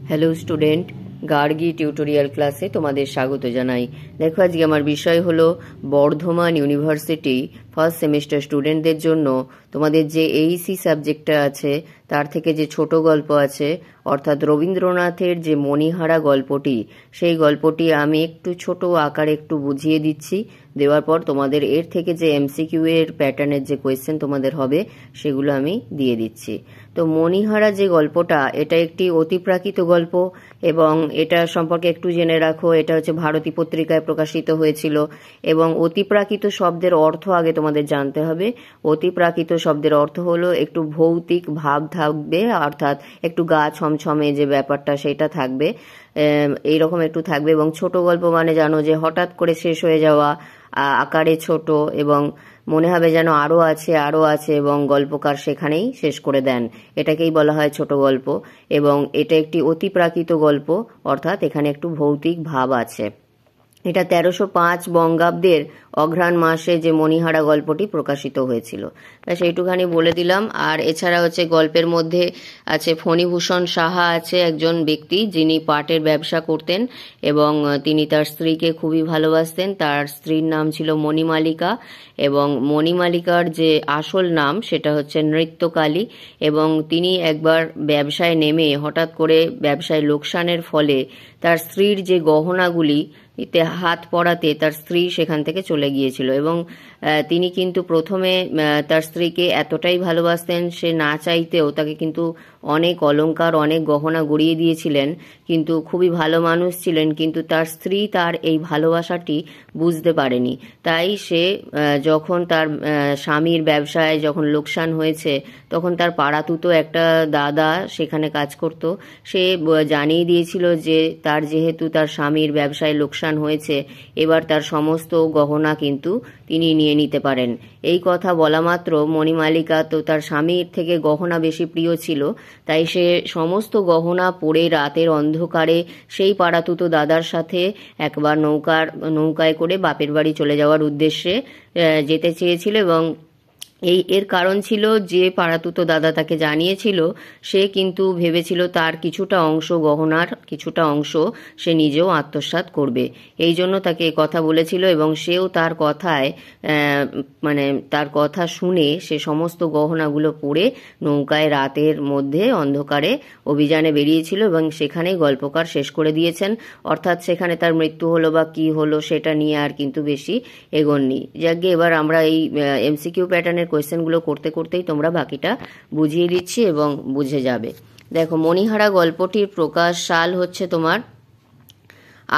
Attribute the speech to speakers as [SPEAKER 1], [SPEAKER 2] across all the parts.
[SPEAKER 1] Hello student, Gargi tutorial ক্লাসে তোমাদের স্বাগত জানাই। দেখো, আজকে আমার বিষয় হলো বর্ধমান ইউনিভার্সিটি ফার্স্ট সেমিস্টার স্টুডেন্টদের জন্য তোমাদের যে এইসি সাবজেক্টটা আছে তার থেকে যে ছোট গল্প আছে, অর্থাৎ রবীন্দ্রনাথের যে মণিহারা গল্পটি, সেই গল্পটি আমি একটু ছোট আকারে একটু বুঝিয়ে দিচ্ছি। দেওয়ার পর তোমাদের এর থেকে যে এমসিকিউ এর প্যাটার্নের যে কোয়েশ্চেন তোমাদের হবে সেগুলো আমি দিয়ে দিচ্ছি। তো মণিহারা যে গল্পটা, এটা একটি অতিপ্রাকৃত গল্প এবং এটা সম্পর্কে একটু জেনে রাখো। এটা হচ্ছে ভারতী পত্রিকায় প্রকাশিত হয়েছিল এবং অতিপ্রাকৃত শব্দের অর্থ আগে তোমাদের জানতে হবে। অতিপ্রাকৃত শব্দের অর্থ হলো একটু ভৌতিক ভাব থাকবে, অর্থাৎ একটু গা ছমছমে যে ব্যাপারটা সেটা থাকবে, এইরকম একটু থাকবে। এবং ছোট গল্প মানে জানো যে হঠাৎ করে শেষ হয়ে যাওয়া, আকারে ছোট এবং মনে হবে যেন আরও আছে এবং গল্পকার সেখানেই শেষ করে দেন, এটাকেই বলা হয় ছোট গল্প। এবং এটা একটি অতিপ্রাকৃত গল্প, অর্থাৎ এখানে একটু ভৌতিক ভাব আছে। এটা 1305 বঙ্গাব্দের অঘ্রাণ মাসে যে মণিহারা গল্পটি প্রকাশিত হয়েছিল, সেইটুখানি বলে দিলাম। আর এছাড়া হচ্ছে গল্পের মধ্যে আছে ফণীভূষণ সাহা, আছে একজন ব্যক্তি যিনি পাটের ব্যবসা করতেন এবং তিনি তার স্ত্রীকে খুবই ভালোবাসতেন। তার স্ত্রীর নাম ছিল মণিমালিকা এবং মণিমালিকার যে আসল নাম সেটা হচ্ছে নৃত্যকালী। এবং তিনি একবার ব্যবসায় নেমে হঠাৎ করে ব্যবসায় লোকসানের ফলে তার স্ত্রীর যে গহনাগুলি এতে হাত পড়াতে তার স্ত্রী সেখান থেকে চলে গিয়েছিল। এবং তিনি কিন্তু প্রথমে তার স্ত্রীকে এতটাই ভালোবাসতেন, সে না চাইতেও তাকে কিন্তু অনেক অলংকার অনেক গহনা গড়িয়ে দিয়েছিলেন, কিন্তু খুবই ভালো মানুষ ছিলেন। কিন্তু তার স্ত্রী তার এই ভালোবাসাটি বুঝতে পারেনি। তাই সে যখন তার স্বামীর ব্যবসায় যখন লোকসান হয়েছে, তখন তার পাড়াতুতো একটা দাদা সেখানে কাজ করত, সে জানিয়ে দিয়েছিল যে তার যেহেতু তার স্বামীর ব্যবসায় লোকসান হয়েছে, এবার তার সমস্ত গহনা কিন্তু তিনি নিয়ে নিতে পারেন। এই কথা বলা মাত্র মণিমালিকা তো তার স্বামীর থেকে গহনা বেশি প্রিয় ছিল, তাই সে সমস্ত গহনা পরে রাতের অন্ধকারে সেই পাড়াতুতো দাদার সাথে একবার নৌকায় করে বাপের বাড়ি চলে যাওয়ার উদ্দেশ্যে যেতে চেয়েছিল। এবং এর কারণ ছিল যে পাড়াতুতো দাদা তাকে জানিয়েছিল, সে কিন্তু ভেবেছিল তার কিছুটা অংশ, গহনার কিছুটা অংশ সে নিজেও আত্মসাৎ করবে, এই জন্য তাকে কথা বলেছিল। এবং সেও তার কথায় তার কথা শুনে সে সমস্ত গহনাগুলো পরে নৌকায় রাতের মধ্যে অন্ধকারে অভিযানে বেরিয়েছিল এবং সেখানেই গল্পকার শেষ করে দিয়েছেন। অর্থাৎ সেখানে তার মৃত্যু হলো বা কি হলো সেটা নিয়ে আর কিন্তু বেশি এগোননি। যাকে এবার আমরা এই এমসিকিউ প্যাটার্নের কোয়েশ্চেনগুলো করতে করতেই তোমরা বাকিটা বুঝিয়ে দিচ্ছি এবং বুঝে যাবে। দেখো, মণিহারা গল্পটির প্রকাশ সাল হচ্ছে তোমার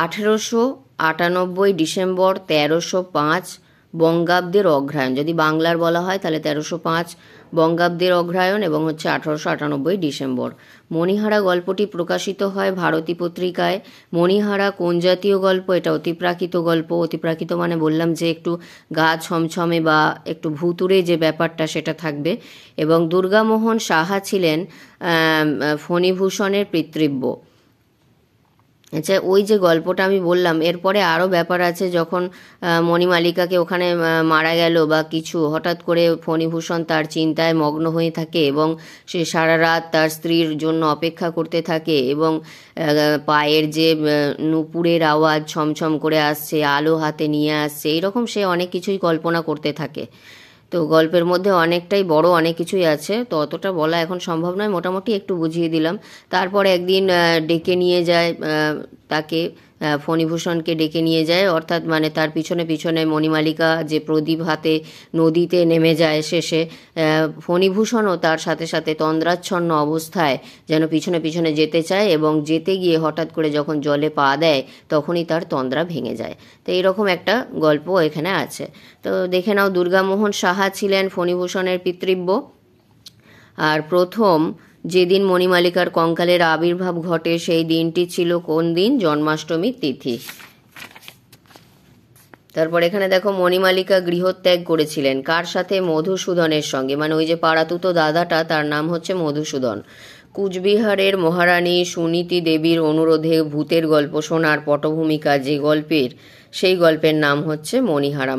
[SPEAKER 1] 1898 ডিসেম্বর 1305 বঙ্গাব্দের অগ্রহায়ণ। যদি বাংলার বলা হয় তাহলে 1305 বঙ্গাব্দের অগ্রহায়ণ এবং হচ্ছে 1898 ডিসেম্বর। মণিহারা গল্পটি প্রকাশিত হয় ভারতী পত্রিকায়। মণিহারা কোন জাতীয় গল্প? এটা অতিপ্রাকৃত গল্প। অতিপ্রাকৃত মানে বললাম যে একটু গা ছমছমে বা একটু ভুতুড়ে যে ব্যাপারটা সেটা থাকবে। এবং দুর্গামোহন সাহা ছিলেন ফণীভূষণের পিতৃব্য। আচ্ছা, ওই যে গল্পটা আমি বললাম, এরপরে আরও ব্যাপার আছে। যখন মণিমালিকাকে ওখানে মারা গেল বা কিছু, হঠাৎ করে ফণীভূষণ তার চিন্তায় মগ্ন হয়ে থাকে এবং সে সারা রাত তার স্ত্রীর জন্য অপেক্ষা করতে থাকে এবং পায়ের যে নূপুরের আওয়াজ ছমছম করে আসছে, আলো হাতে নিয়ে আসছে, এইরকম সে অনেক কিছুই কল্পনা করতে থাকে। তো গল্পের মধ্যে অনেকটাই বড়, অনেক কিছুই আছে, তো অতটা বলা এখন সম্ভব নয়, মোটামুটি একটু বুঝিয়ে দিলাম। তারপরে একদিন ডেকে নিয়ে যায় তাকে, ফণীভূষণকে ডেকে নিয়ে যায়, অর্থাৎ তার পিছনে পিছনে মণিমালিকা যে প্রদীপ হাতে নদীতে নেমে যায়, শেষে ফণীভূষণও তার সাথে সাথে তন্দ্রাচ্ছন্ন অবস্থায় যেন পিছনে পিছনে যেতে চায় এবং যেতে গিয়ে হঠাৎ করে যখন জলে পা দেয় তখনই তার তন্দ্রা ভেঙে যায়। তো এইরকম একটা গল্প এখানে আছে। তো দেখে নাও, দুর্গামোহন সাহা ছিলেন ফণীভূষণের পিতৃব্য। আর প্রথম যেদিন মণিমালিকার কঙ্কালের আবির্ভাব ঘটে সেই দিনটি ছিল কোন দিন? জন্মাষ্টমীর তিথি। তারপর এখানে দেখো, মণিমালিকা গৃহত্যাগ করেছিলেন কার সাথে? মধুসূদনের সঙ্গে। ওই যে পাড়াতুতো দাদাটা, তার নাম হচ্ছে মধুসূদন। কুচবিহারের মহারানী সুনীতি দেবীর অনুরোধে ভূতের গল্প শোনার পটভূমিকা যে গল্পের, সেই গল্পের নাম হচ্ছে মণিহারা।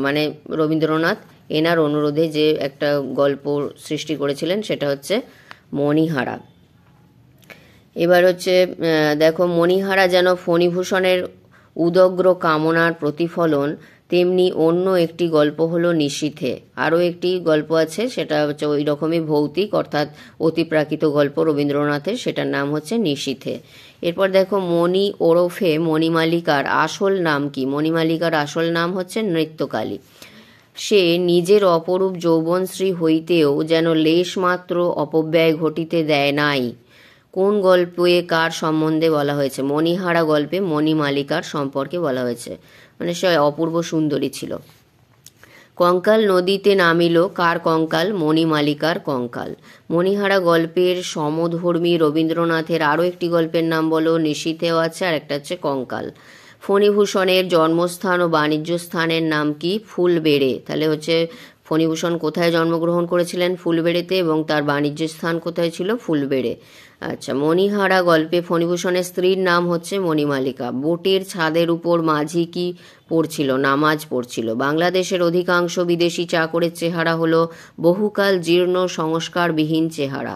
[SPEAKER 1] রবীন্দ্রনাথ এনার অনুরোধে যে একটা গল্প সৃষ্টি করেছিলেন সেটা হচ্ছে মণিহারা। এবার হচ্ছে দেখো, মণিহারা যেন ফণিভূষণের উদগ্র কামনার প্রতিফলন, তেমনি অন্য একটি গল্প হলো নিশীথে। আরও একটি গল্প আছে, সেটা হচ্ছে ওই রকমই ভৌতিক অর্থাৎ অতিপ্রাকৃত গল্প রবীন্দ্রনাথের, সেটার নাম হচ্ছে নিশীথে। এরপর দেখো, মণি ওরফে মণিমালিকার আসল নাম কি? মণিমালিকার আসল নাম হচ্ছে নৃত্যকালী। সে নিজের অপরূপ যৌবনশ্রী হইতেও যেন লেশমাত্র অপব্যয় ঘটিতে দেয় নাই। কোন গল্পে কার সম্বন্ধে বলা হয়েছে? মণিহারা গল্পে মণিমালিকার সম্পর্কে বলা হয়েছে, মানে সে অপূর্ব সুন্দরী ছিল। কঙ্কাল নদীতে নামিল, কার কঙ্কাল? মণিমালিকার কঙ্কাল। মণিহারা গল্পের সমধর্মী রবীন্দ্রনাথের আরও একটি গল্পের নাম বলো। নিশীথেও আছে, আর একটা হচ্ছে কঙ্কাল। ফণিভূষণের জন্মস্থান ও বাণিজ্য স্থানের নাম কি? ফুলবেড়ে। তাহলে হচ্ছে ফণিভূষণ কোথায় জন্মগ্রহণ করেছিলেন? ফুলবেড়েতে, এবং তার বাণিজ্য স্থান কোথায় ছিল? ফুলবেড়ে। আচ্ছা, মণিহারা গল্পে ফণিভূষণের স্ত্রীর নাম হচ্ছে মণিমালিকা। বোটের ছাদের উপর মাঝি কি পড়ছিল? নামাজ পড়ছিল। বাংলাদেশের অধিকাংশ বিদেশি চাকরের চেহারা হলো বহুকাল জীর্ণ সংস্কারবিহীন চেহারা।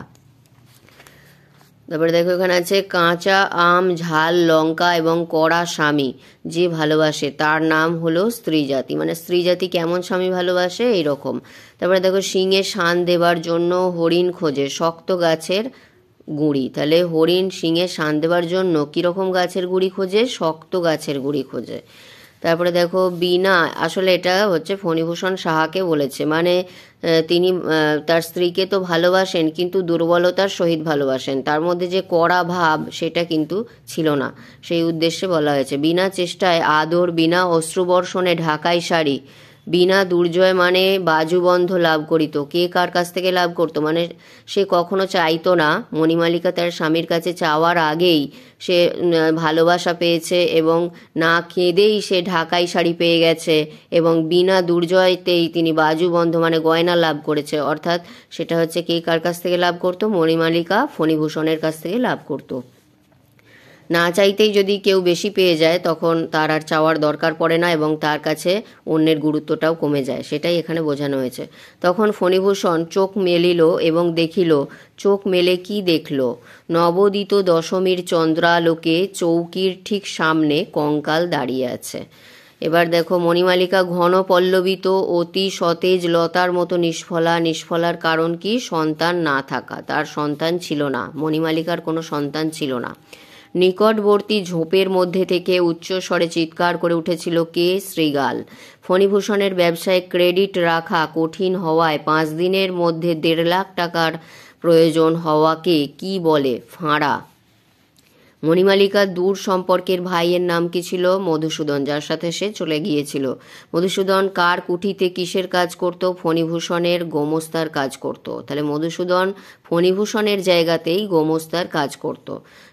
[SPEAKER 1] তারপরে দেখো, এখানে আছে কাঁচা আম, ঝাল লঙ্কা এবং কড়া স্বামী যে ভালোবাসে তার নাম হলো স্ত্রী জাতি। মানে স্ত্রী জাতি কেমন স্বামী ভালোবাসে, এইরকম। তারপরে দেখো, শিঙে শান দেবার জন্য হরিণ খোঁজে শক্ত গাছের গুঁড়ি। তাহলে হরিণ শিঙে শান দেবার জন্য কীরকম গাছের গুঁড়ি খোঁজে? শক্ত গাছের গুঁড়ি খোঁজে। তারপরে দেখো, বিনা, আসলে এটা হচ্ছে ফণিভূষণ সাহাকে বলেছে, মানে তিনি তার স্ত্রীকে তো ভালোবাসেন কিন্তু দুর্বলতার সহিত ভালোবাসেন, তার মধ্যে যে কড়া ভাব সেটা কিন্তু ছিল না, সেই উদ্দেশ্যে বলা হয়েছে। বিনা চেষ্টায় আদর, বিনা অশ্রুবর্ষণে ঢাকাই শাড়ি, বিনা দুর্জয় মানে বাজুবন্ধ লাভ করিত। কে কার কাছ থেকে লাভ করতো? মানে সে কখনো চাইতো না, মণিমালিকা তার স্বামীর কাছে চাওয়ার আগেই সে ভালোবাসা পেয়েছে, এবং না কেঁদেই সে ঢাকাই শাড়ি পেয়ে গেছে, এবং বিনা দুর্জয়তেই তিনি বাজুবন্ধ মানে গয়না লাভ করেছে। অর্থাৎ সেটা হচ্ছে কে কার কাছ থেকে লাভ করতো? মণিমালিকা ফণিভূষণের কাছ থেকে লাভ করতো। না চাইতেই যদি কেউ বেশি পেয়ে যায় তখন তার আর চাওয়ার দরকার পড়ে না, এবং তার কাছে অন্যের গুরুত্বটাও কমে যায়, সেটাই এখানে বোঝানো হয়েছে। তখন ফণিভূষণ চোখ মেলিল এবং দেখিল। চোখ মেলে কি দেখল? নবোদিত দশমীর চন্দ্রালোকে চৌকির ঠিক সামনে কঙ্কাল দাঁড়িয়ে আছে। এবার দেখো, মণিমালিকা ঘন পল্লবিত অতি সতেজ লতার মতো নিষ্ফলা। নিষ্ফলার কারণ কি? সন্তান না থাকা, তার সন্তান ছিল না, মণিমালিকার কোনো সন্তান ছিল না। নিকটবর্তী ঝোপের মধ্যে থেকে উচ্চ স্বরে চিৎকার করে উঠেছিল কে? শৃগাল। ফণিভূষণের ব্যবসায় ক্রেডিট রাখা কঠিন হওয়ায় 5 দিনের মধ্যে 1.5 লাখ টাকার প্রয়োজন হওয়াকে কি বলে? ফাঁড়া। মণিমালিকার দূর সম্পর্কের ভাইয়ের নাম কি ছিল? মধুসূদন, যার সাথে সে চলে গিয়েছিল। মধুসূদন কার কুঠিতে কিসের কাজ করত? ফণিভূষণের গোমস্তার কাজ করত। তাহলে মধুসূদন ফণিভূষণের জায়গাতেই গোমস্তার কাজ করত,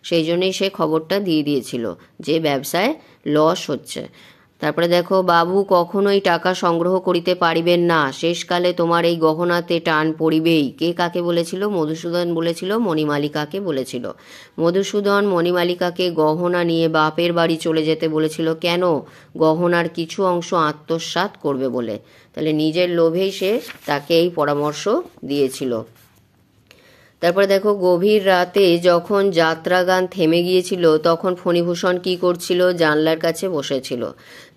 [SPEAKER 1] সেই জন্যই সে খবরটা দিয়ে দিয়েছিল যে ব্যবসায় লস হচ্ছে। তারপরে দেখো, বাবু কখনোই টাকা সংগ্রহ করিতে পারিবেন না, শেষকালে তোমার এই গহনাতে টান পড়িবেই। কে কাকে বলেছিল? মধুসূদন বলেছিল, মণিমালিকাকে বলেছিল। মধুসূদন মণিমালিকাকে গহনা নিয়ে বাপের বাড়ি চলে যেতে বলেছিল। কেন? গহনার কিছু অংশ আত্মসাৎ করবে বলে। তাহলে নিজের লোভেই সে তাকে এই পরামর্শ দিয়েছিল। তারপরে দেখো, গভীর রাতে যখন যাত্রাগান থেমে গিয়েছিল তখন ফণিভূষণ কি করছিল? জানলার কাছে বসেছিল।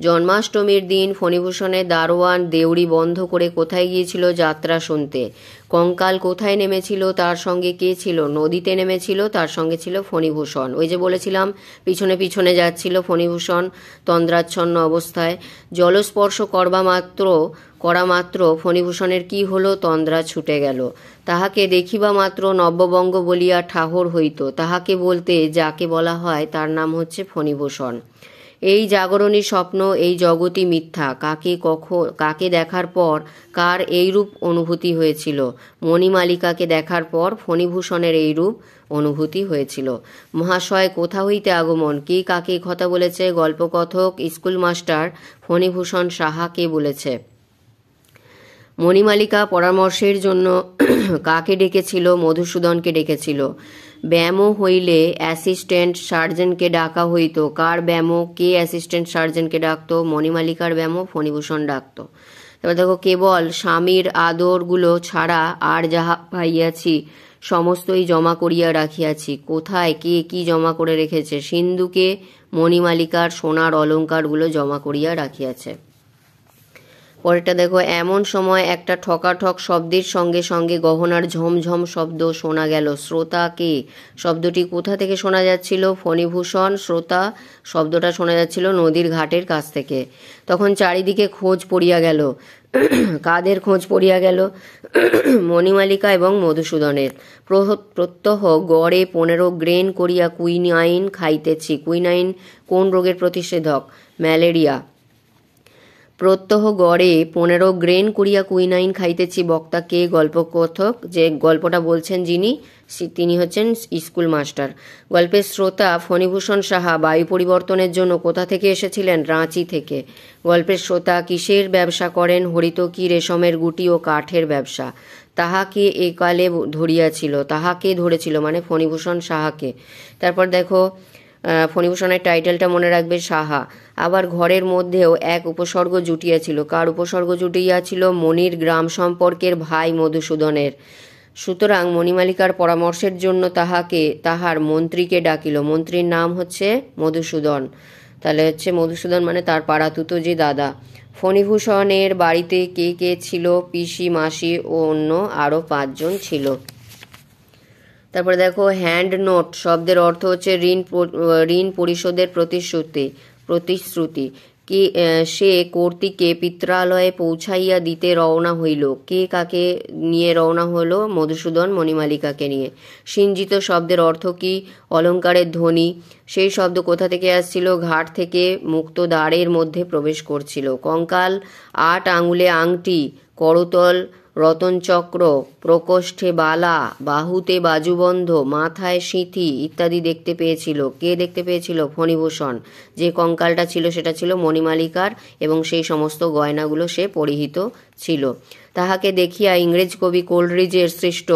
[SPEAKER 1] জন্মাষ্টমীর দিন ফণিভূষণের দারোয়ান দেউড়ি বন্ধ করে কোথায় গিয়েছিল? যাত্রা শুনতে। কঙ্কাল কোথায় নেমেছিল? তার সঙ্গে কে ছিল? নদীতে নেমেছিল, তার সঙ্গে ছিল ফণিভূষণ। ওই যে বলেছিলাম পিছনে পিছনে যাচ্ছিল ফণিভূষণ তন্দ্রাচ্ছন্ন অবস্থায়। জলস্পর্শ করা মাত্র ফণিভূষণের কি হলো? তন্দ্রা ছুটে গেল। তাহাকে দেখিবা মাত্র নব্যবঙ্গ বলিয়া ঠাহর হইত। তাহাকে বলতে যাকে বলা হয় তার নাম হচ্ছে ফণিভূষণ। এই জাগরণী স্বপ্ন, এই জগৎই মিথ্যা। কাকে দেখার পর কার এইরূপ অনুভূতি হয়েছিল? মণিমালিকাকে দেখার পর ফণিভূষণের এইরূপ অনুভূতি হয়েছিল। মহাশয় কোথা হইতে আগমন? কে কাকে কথা বলেছে? গল্পকথক স্কুল মাস্টার ফণিভূষণ সাহাকে বলেছে। মণিমালিকা পরামর্শের জন্য কাকে ডেকেছিল? মধুসূদনকে ডেকেছিল। ব্যামো হইলে অ্যাসিস্ট্যান্ট সার্জেন্টকে ডাকা হইত। কার ব্যামো? কে অ্যাসিস্ট্যান্ট সার্জেন্টকে ডাকতো? মণিমালিকার ব্যামো ফণিভূষণ ডাকতো। তারপর দেখো, কেবল স্বামীর আদরগুলো ছাড়া আর যাহা পাইয়াছি সমস্তই জমা করিয়া রাখিয়াছি। কোথায় কে কি জমা করে রেখেছে? সিন্ধুকে মণিমালিকার সোনার অলঙ্কারগুলো জমা করিয়া রাখিয়াছে। পরেরটা দেখো, এমন সময় একটা ঠকাঠক শব্দের সঙ্গে সঙ্গে গহনার ঝমঝম শব্দ শোনা গেল। শ্রোতা কে? শব্দটি কোথা থেকে শোনা যাচ্ছিল? ফণিভূষণ। শ্রোতা শব্দটা শোনা যাচ্ছিল নদীর ঘাটের কাছ থেকে। তখন চারিদিকে খোঁজ পড়িয়া গেল। কাদের খোঁজ পড়িয়া গেল? মণিমালিকা এবং মধুসূদনের। প্রত্যহ গড়ে 15 গ্রেন করিয়া কুইনাইন খাইতেছি। কুইনাইন কোন রোগের প্রতিষেধক? ম্যালেরিয়া। প্রত্যহ গড়ে 15 গ্রেন করিয়া কুইনাইন খাইতেছি। বক্তা কে? গল্পকথক। যে গল্পটা বলছেন যিনি, তিনি হচ্ছেন স্কুল মাস্টার। গল্পের শ্রোতা ফণিভূষণ সাহা বায়ু পরিবর্তনের জন্য কোথা থেকে এসেছিলেন? রাঁচি থেকে। গল্পের শ্রোতা কিসের ব্যবসা করেন? হরিতকি, রেশমের গুটি ও কাঠের ব্যবসা। তাহাকে একালে ধরিয়াছিল। তাহাকে ধরেছিল মানে ফণিভূষণ সাহাকে। তারপর দেখো, ফণিভূষণের টাইটেলটা মনে রাখবে, সাহা। আবার ঘরের মধ্যেও এক উপসর্গ জুটিয়াছিল। কার উপসর্গ জুটিয়াছিল? মণির গ্রাম সম্পর্কের ভাই মধুসূদনের। সুতরাং মণিমালিকার পরামর্শের জন্য তাহাকে তাহার মন্ত্রীকে ডাকিল। মন্ত্রীর নাম হচ্ছে মধুসূদন। তাহলে হচ্ছে মধুসূদন মানে তার পাড়াতুতো যে দাদা। ফণিভূষণের বাড়িতে কে কে ছিল? পিসি, মাসি ও অন্য আরও 5 জন ছিল। তারপরে দেখো, হ্যান্ড নোট শব্দের অর্থ হচ্ছে ঋণ পরিশোধের প্রতিশ্রুতি। কে সে কর্তৃকে পিত্রালয়ে পৌঁছাইয়া দিতে রওনা হইল। কে কাকে নিয়ে রওনা হলো? মধুসূদন মণিমালিকাকে নিয়ে। সিঞ্জিত শব্দের অর্থ কি? অলঙ্কারের ধ্বনি। সেই শব্দ কোথা থেকে আসছিল? ঘাট থেকে মুক্ত দ্বারের মধ্যে প্রবেশ করছিল। কঙ্কাল, 8 আঙুলে আংটি, করতল, রতনচক্র, প্রকোষ্ঠে বালা, বাহুতে বাজুবন্ধ, মাথায় সিঁথি ইত্যাদি দেখতে পেয়েছিল। কে দেখতে পেয়েছিল? ফণিভূষণ। যে কঙ্কালটা ছিল সেটা ছিল মণিমালিকার এবং সেই সমস্ত গয়নাগুলো সে পরিহিত ছিল। তাহাকে দেখিয়া ইংরেজ কবি কোলরিজের সৃষ্ট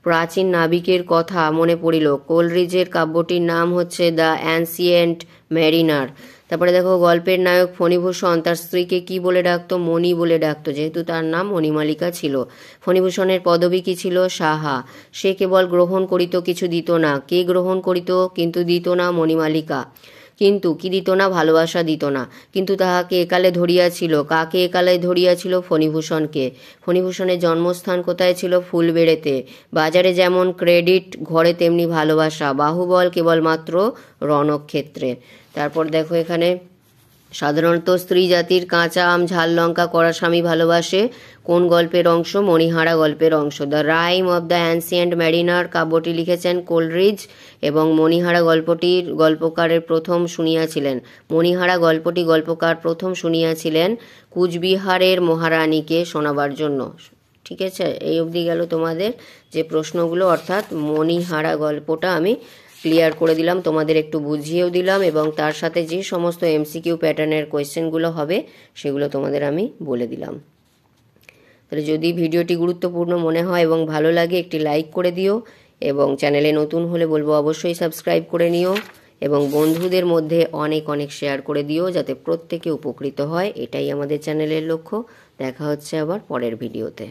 [SPEAKER 1] প্রাচীন নাবিকের কথা মনে পড়িল। কোলরিজের কাব্যটির নাম হচ্ছে দ্য অ্যানসিয়েন্ট ম্যারিনার। তারপরে দেখো, গল্পের নায়ক ফণিভূষণ তার স্ত্রীকে কি বলে ডাকতো? মণি বলে ডাকতো, যেহেতু তার নাম মণিমালিকা ছিল। ফণিভূষণের পদবী কি ছিল? সাহা। সে কেবল গ্রহণ করিত, কিছু দিত না। কে গ্রহণ করিত কিন্তু দিত না? মণিমালিকা। কিন্তু কি দিত না? ভালোবাসা দিত না। কিন্তু তাহাকে একালে ধরিয়াছিল। কাকে একালে ধরিয়াছিল? ফণিভূষণকে। ফণিভূষণের জন্মস্থান কোথায় ছিল? ফুলবেড়েতে। বাজারে যেমন ক্রেডিট, ঘরে তেমনি ভালোবাসা। বাহুবল কেবলমাত্র রণক্ষেত্রে। তারপর দেখো, এখানে সাধারণত স্ত্রী জাতির কাঁচা আম, ঝাল লঙ্কা করা স্বামী ভালোবাসে। কোন গল্পের অংশ? মণিহারা গল্পের অংশ। The Rime of the Ancient Mariner কাব্যটি লিখেছেন কোলরিজ এবং মণিহারা গল্পটির গল্পকারের প্রথম শুনিয়াছিলেন। মণিহারা গল্পটি গল্পকার প্রথম শুনিয়াছিলেন কুচবিহারের মহারানীকে শোনাবার জন্য। ঠিক আছে, এই অবধি গেল তোমাদের যে প্রশ্নগুলো, অর্থাৎ মণিহারা গল্পটা আমি ক্লিয়ার করে দিলাম, তোমাদের একটু বুঝিয়েও দিলাম এবং তার সাথে যে সমস্ত এমসিকিউ প্যাটার্নের কোয়েশ্চেনগুলো হবে সেগুলো তোমাদের আমি বলে দিলাম। তাহলে যদি ভিডিওটি গুরুত্বপূর্ণ মনে হয় এবং ভালো লাগে একটি লাইক করে দিও এবং চ্যানেলে নতুন হলে বলবো অবশ্যই সাবস্ক্রাইব করে নিও এবং বন্ধুদের মধ্যে অনেক অনেক শেয়ার করে দিও যাতে প্রত্যেকে উপকৃত হয়। এটাই আমাদের চ্যানেলের লক্ষ্য। দেখা হচ্ছে আবার পরের ভিডিওতে।